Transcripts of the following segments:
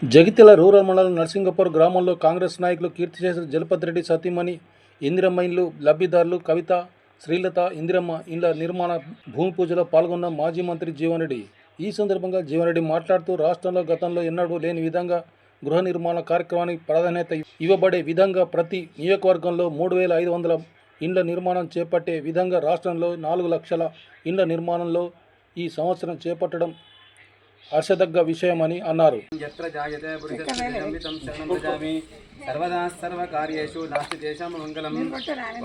Jagtial rural మండలం నర్సింగపూర్ గ్రామంలో కాంగ్రెస్ నాయకులు కీర్తిశేషులు జలపతిరెడ్డి సతీమణి ఇందిరమ్మ ఇండ్లు లబ్ధిదారులు కవిత, శ్రీలత ఇందిరమ్మ ఇండ్ల నిర్మాణ భూమి పూజలో పాల్గొన్న మాజీ మంత్రి జీవన్ రెడ్డి. ఈ సందర్భంగా జీవన్ రెడ్డి మాట్లాడుతూ రాష్ట్రంలో గతంలో ఎన్నడూ లేని విధంగా గృహ నిర్మాణ కార్యక్రమానికి ప్రాధాన్యత ఇవ్వబడే విధంగా ప్రతి నియోజకవర్గంలో 3,500 ఇండ్ల నిర్మాణం చేపట్టే విధంగా రాష్ట్రంలో 4 లక్షల ఇండ్ల నిర్మాణంలో ఈ సంవత్సరం చేపట్టడం హర్షదగ్గ విషయమని అన్నారు. सर्वदा सर्वकार्येषु नास्ति तेषां मंगलम्।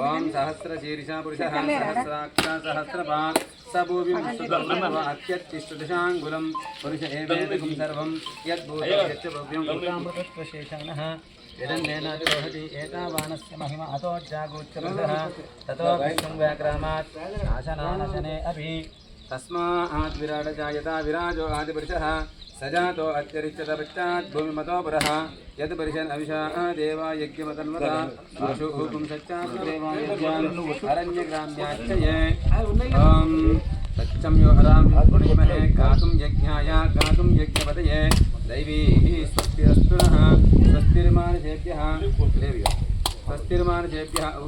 ओम सहस्रशीर्षा पुरुषः सहस्राक्षा सहस्रपात् स भूमिं अत्यत्तिष्ठदशाङ्गुलं पुरुष एवेदकं सर्वं यद्भूतं यच्च भव्यं कृतामृतत्वशेषाणः यदन्नेनातिरोहति एतावानस्य महिमा अतो जागोच्चरः ततो विष्णुं व्याक्रामात् नाशनानशने अपि तस्मात् विराट जायता विराजो आदिपुरुषः सजातो अत्यरिच्यत पश्चात् भूमिमतो पुरः यद् परिषन् अविशा देवा यज्ञमतन्वता पुरुषोहुकुं सच्चात् देवायज्ञान् अरण्यग्राम्याच्चये सच्चं यो हरां पुण्यमहे गातुं यज्ञाय गातुं यज्ञपतये दैवीः स्वस्तिरस्तु नः स्वस्तिर्मानसेभ्यः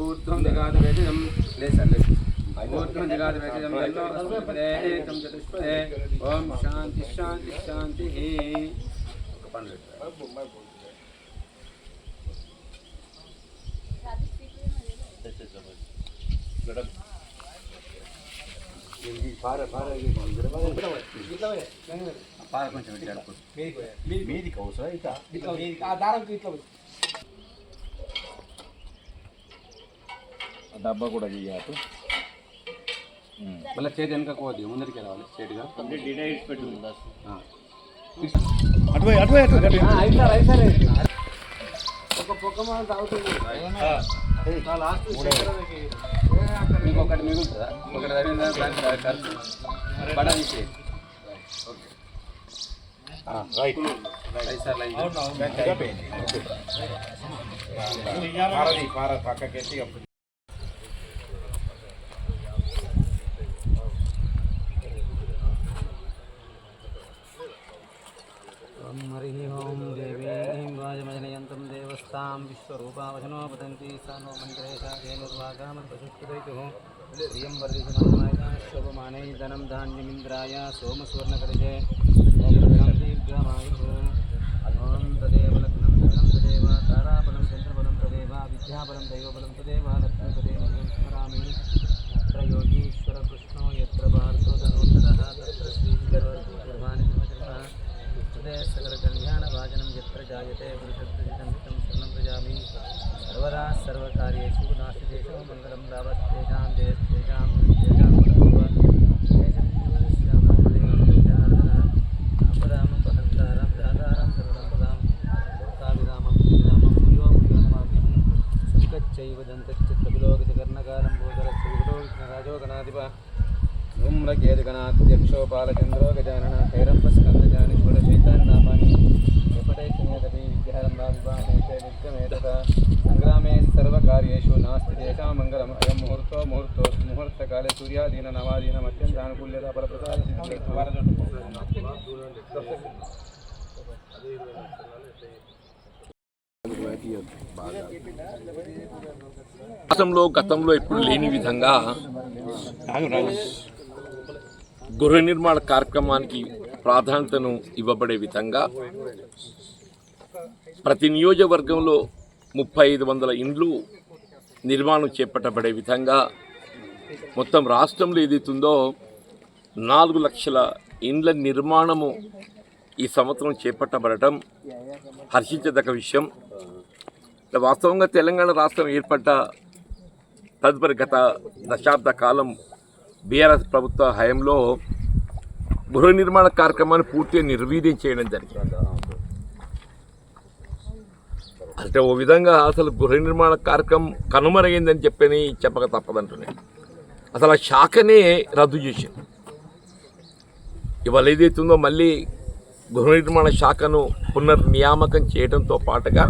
ऊर्ध्वं जगादवेदिनं ऊर्ध्वं जगादवेदिनं जन्नोऽस्पदे तं चतुष्पदे ओम शांति शांति शांति। డబ్బా కూడా చేయాలి మళ్ళీ చేతి వెనకపోద్ది ముందరికి వెళ్ళాలి స్ట్రేట్గా ఒక పొక్క మనం తాగుతుంది ఇంకొకటి మిగులుతుందా ఒకటి తగిన ఖర్చు బడా తీసే రైట్ సార్ లైన్ పక్కకెత్తి हरिः ओं देवीं वाजमजनयन्तं देवस्तां विश्वरूपावचनो वदन्ति सा नो मन्त्रेशाधेनुर्वागामपशुष्पदैतुः प्रियं वर्धितमानाय शोभमानै धनं धान्यमिन्द्राय सोमसुवर्णकलिजे दीर्घमायुः ॐ तदेव लग्नं धनं तदेव ताराबलं चन्द्रबलं तदेव विद्याबलं दैवबलं तदेव लग्नं तदेव स्मरामि तत्र योगीश्वरकृष्णो यत्र पार्थो धनोत्तरः तत्र श्रीगर्वाणि सकलकल्याणभाजनं यत्र जायते पुरुषत्वं शरणं व्रजामि सर्वदा सर्वकार्येषु नास्ति तेषां मङ्गलं लाभस्तेषां देशतेषां श्यामपदामं पहन्तारं दातारं सर्वसम्पदां काविरामं श्रीरामं मुयो मुयो नमामि सुखच्चैव दन्तश्चित्तविलोकितकर्णकारं भूधरस्य विकटो विघ्नराजो गणाधिपः धूम्रकेतुगणाध्यक्षो बालचन्द्रो गजाननः हैरम्बस्कन्दजानि षोडशैतान्नामानि विपटे किमेतपि विद्यारम्भाविवाहेते विद्यमेतत सङ्ग्रामे सर्वकार्येषु नास्ति तेषां मङ्गलम् अयं मुहूर्तकाले सूर्यादीननामादीनम् अत्यन्तानुकूल्यता రాష్ట్రంలో గతంలో ఎప్పుడు లేని విధంగా గృహ నిర్మాణ కార్యక్రమానికి ప్రాధాన్యతను ఇవ్వబడే విధంగా ప్రతి నియోజకవర్గంలో 3,500 ఇండ్లు నిర్మాణం చేపట్టబడే విధంగా మొత్తం రాష్ట్రంలో ఏదైతుందో 4 లక్షల ఇండ్ల నిర్మాణము ఈ సంవత్సరం చేపట్టబడటం హర్షించదగ్గ విషయం. వాస్తవంగా తెలంగాణ రాష్ట్రం ఏర్పడ్డ తదుపరి గత దశాబ్ద కాలం బీఆర్ఎస్ ప్రభుత్వ హయాంలో గృహ నిర్మాణ కార్యక్రమాన్ని పూర్తిగా నిర్వీర్యం చేయడం జరిగింది. అంటే ఓ విధంగా అసలు గృహ నిర్మాణ కార్యక్రమం కనుమరుగైందని చెప్పక తప్పదంటున్నాయి. అసలు ఆ శాఖనే రద్దు చేసింది. ఇవాళ ఏదైతుందో మళ్ళీ గృహ నిర్మాణ శాఖను పునర్నియామకం చేయడంతో పాటుగా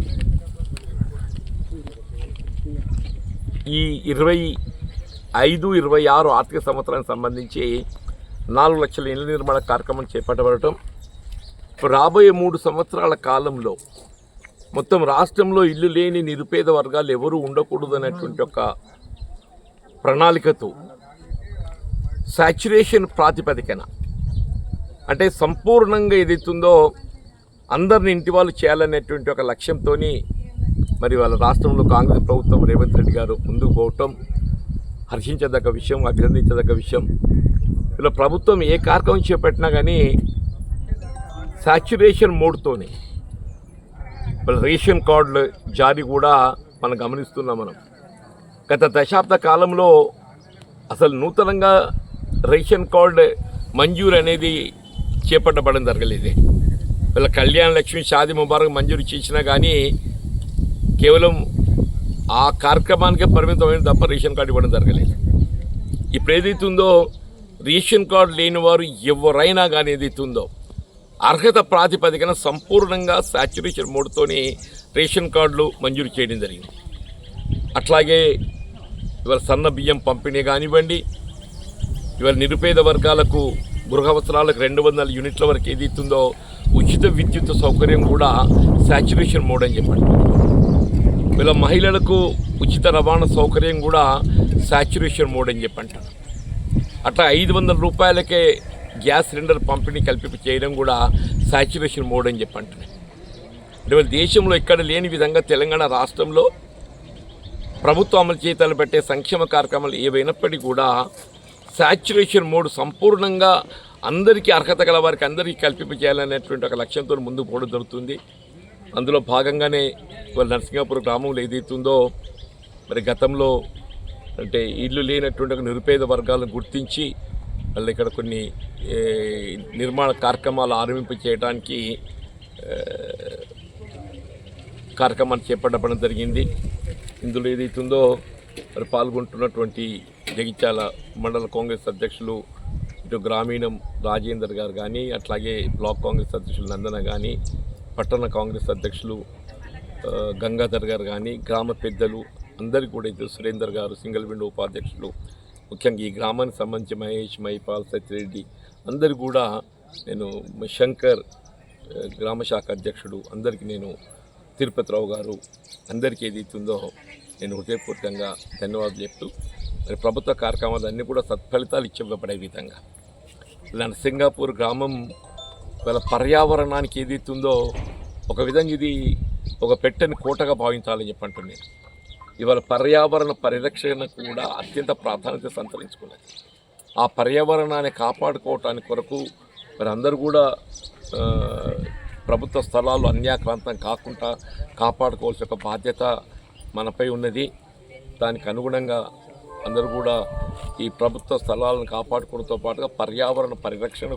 ఈ 25-26 ఆర్థిక సంవత్సరానికి సంబంధించి 4 లక్షల ఇళ్ల నిర్మాణ కార్యక్రమం చేపట్టబడటం రాబోయే 3 సంవత్సరాల కాలంలో మొత్తం రాష్ట్రంలో ఇల్లు లేని నిరుపేద వర్గాలు ఎవరూ ఉండకూడదు అనేటువంటి ఒక ప్రణాళికతో సాచ్యురేషన్ ప్రాతిపదికన అంటే సంపూర్ణంగా ఏదైతుందో అందరిని ఇంటి వాళ్ళు చేయాలనేటువంటి ఒక లక్ష్యంతో మరి వాళ్ళ రాష్ట్రంలో కాంగ్రెస్ ప్రభుత్వం రేవంత్ రెడ్డి గారు ముందుకు పోవటం హర్షించదగ్గ విషయం, అభినందించదగ్గ విషయం. ఇలా ప్రభుత్వం ఏ కార్యక్రమం చేపట్టినా కానీ సాచ్యురేషన్ మోడ్తోనే వాళ్ళ రేషన్ కార్డుల జారీ కూడా మనం గమనిస్తున్నాం. గత దశాబ్ద కాలంలో అసలు నూతనంగా రేషన్ కార్డు మంజూరు అనేది చేపట్టబడడం జరగలేదు. వీళ్ళ కళ్యాణ లక్ష్మి, షాదీ ముబారక్ మంజూరు చేసినా కానీ కేవలం ఆ కార్యక్రమానికే పరిమితమైన తప్ప రేషన్ కార్డు ఇవ్వడం జరగలేదు. ఇప్పుడు ఏదైతుందో రేషన్ కార్డు లేని వారు ఎవరైనా కానీ ఏదైతుందో అర్హత ప్రాతిపదికన సంపూర్ణంగా సాచ్యురేషన్ మోడ్తోని రేషన్ కార్డులు మంజూరు చేయడం జరిగింది. అట్లాగే ఇవాళ సన్న బియ్యం పంపిణీ కానివ్వండి, ఇవాళ నిరుపేద వర్గాలకు గృహ అవసరాలకు 200 యూనిట్ల వరకు ఏదైతుందో ఉచిత విద్యుత్ సౌకర్యం కూడా సాచ్యురేషన్ మోడ్ అని చెప్పండి. వీళ్ళ మహిళలకు ఉచిత రవాణా సౌకర్యం కూడా సాచ్యురేషన్ మోడ్ అని చెప్పంటారు. అట్లా 500 రూపాయలకే గ్యాస్ సిలిండర్ పంపిణీ కల్పింపు చేయడం కూడా సాచ్యురేషన్ మోడ్ అని చెప్పంటున్నాయి. అంటే దేశంలో ఎక్కడ లేని విధంగా తెలంగాణ రాష్ట్రంలో ప్రభుత్వం అమలు చేతలు పెట్టే సంక్షేమ కార్యక్రమాలు ఏవైనప్పటికీ కూడా సాచ్యురేషన్ మోడ్ సంపూర్ణంగా అందరికీ అర్హత గల వారికి అందరికీ కల్పింపు చేయాలనేటువంటి ఒక లక్ష్యంతో ముందుకు పోవడం జరుగుతుంది. అందులో భాగంగానే ఇవాళ నరసింగాపూర్ గ్రామంలో ఏదైతుందో మరి గతంలో అంటే ఇల్లు లేనటువంటి ఒక నిరుపేద వర్గాలను గుర్తించి వాళ్ళు ఇక్కడ కొన్ని నిర్మాణ కార్యక్రమాలు ఆరంభింప చేయడానికి కార్యక్రమాన్ని చేపట్టడం జరిగింది. ఇందులో ఏదైతుందో మరి పాల్గొంటున్నటువంటి జగిత్యాల మండల కాంగ్రెస్ అధ్యక్షులు ఇటు గ్రామీణం రాజేందర్ గారు కానీ, అట్లాగే బ్లాక్ కాంగ్రెస్ అధ్యక్షులు నందన కానీ, పట్టణ కాంగ్రెస్ అధ్యక్షులు గంగాధర్ గారు కానీ, గ్రామ పెద్దలు అందరికీ కూడా ఇటు సురేందర్ గారు, సింగిల్ విండో ఉపాధ్యక్షులు, ముఖ్యంగా ఈ గ్రామానికి సంబంధించి మహేష్, మైపాల్, సత్యరెడ్డి అందరికీ కూడా నేను శంకర్ గ్రామ శాఖ అధ్యక్షుడు అందరికీ నేను తిరుపతిరావు గారు అందరికీ ఏదైతుందో నేను హృదయపూర్వకంగా ధన్యవాదాలు చెప్తూ మరి ప్రభుత్వ కార్యక్రమాలు అన్నీ కూడా సత్ఫలితాలు ఇచ్చివ్వబడే విధంగా నరసింగాపూర్ గ్రామం వాళ్ళ పర్యావరణానికి ఏదైతుందో ఒక విధంగా ఇది ఒక పెట్టని కోటగా భావించాలని చెప్పంటున్నాను. ఇవాళ పర్యావరణ పరిరక్షణ కూడా అత్యంత ప్రాధాన్యత సంతరించుకున్నది. ఆ పర్యావరణాన్ని కాపాడుకోవటానికి కొరకు మరి అందరూ కూడా ప్రభుత్వ స్థలాలు అన్యాక్రాంతం కాకుండా కాపాడుకోవాల్సిన ఒక బాధ్యత మనపై ఉన్నది. దానికి అనుగుణంగా అందరూ కూడా ఈ ప్రభుత్వ స్థలాలను కాపాడుకోవడంతో పాటుగా పర్యావరణ పరిరక్షణ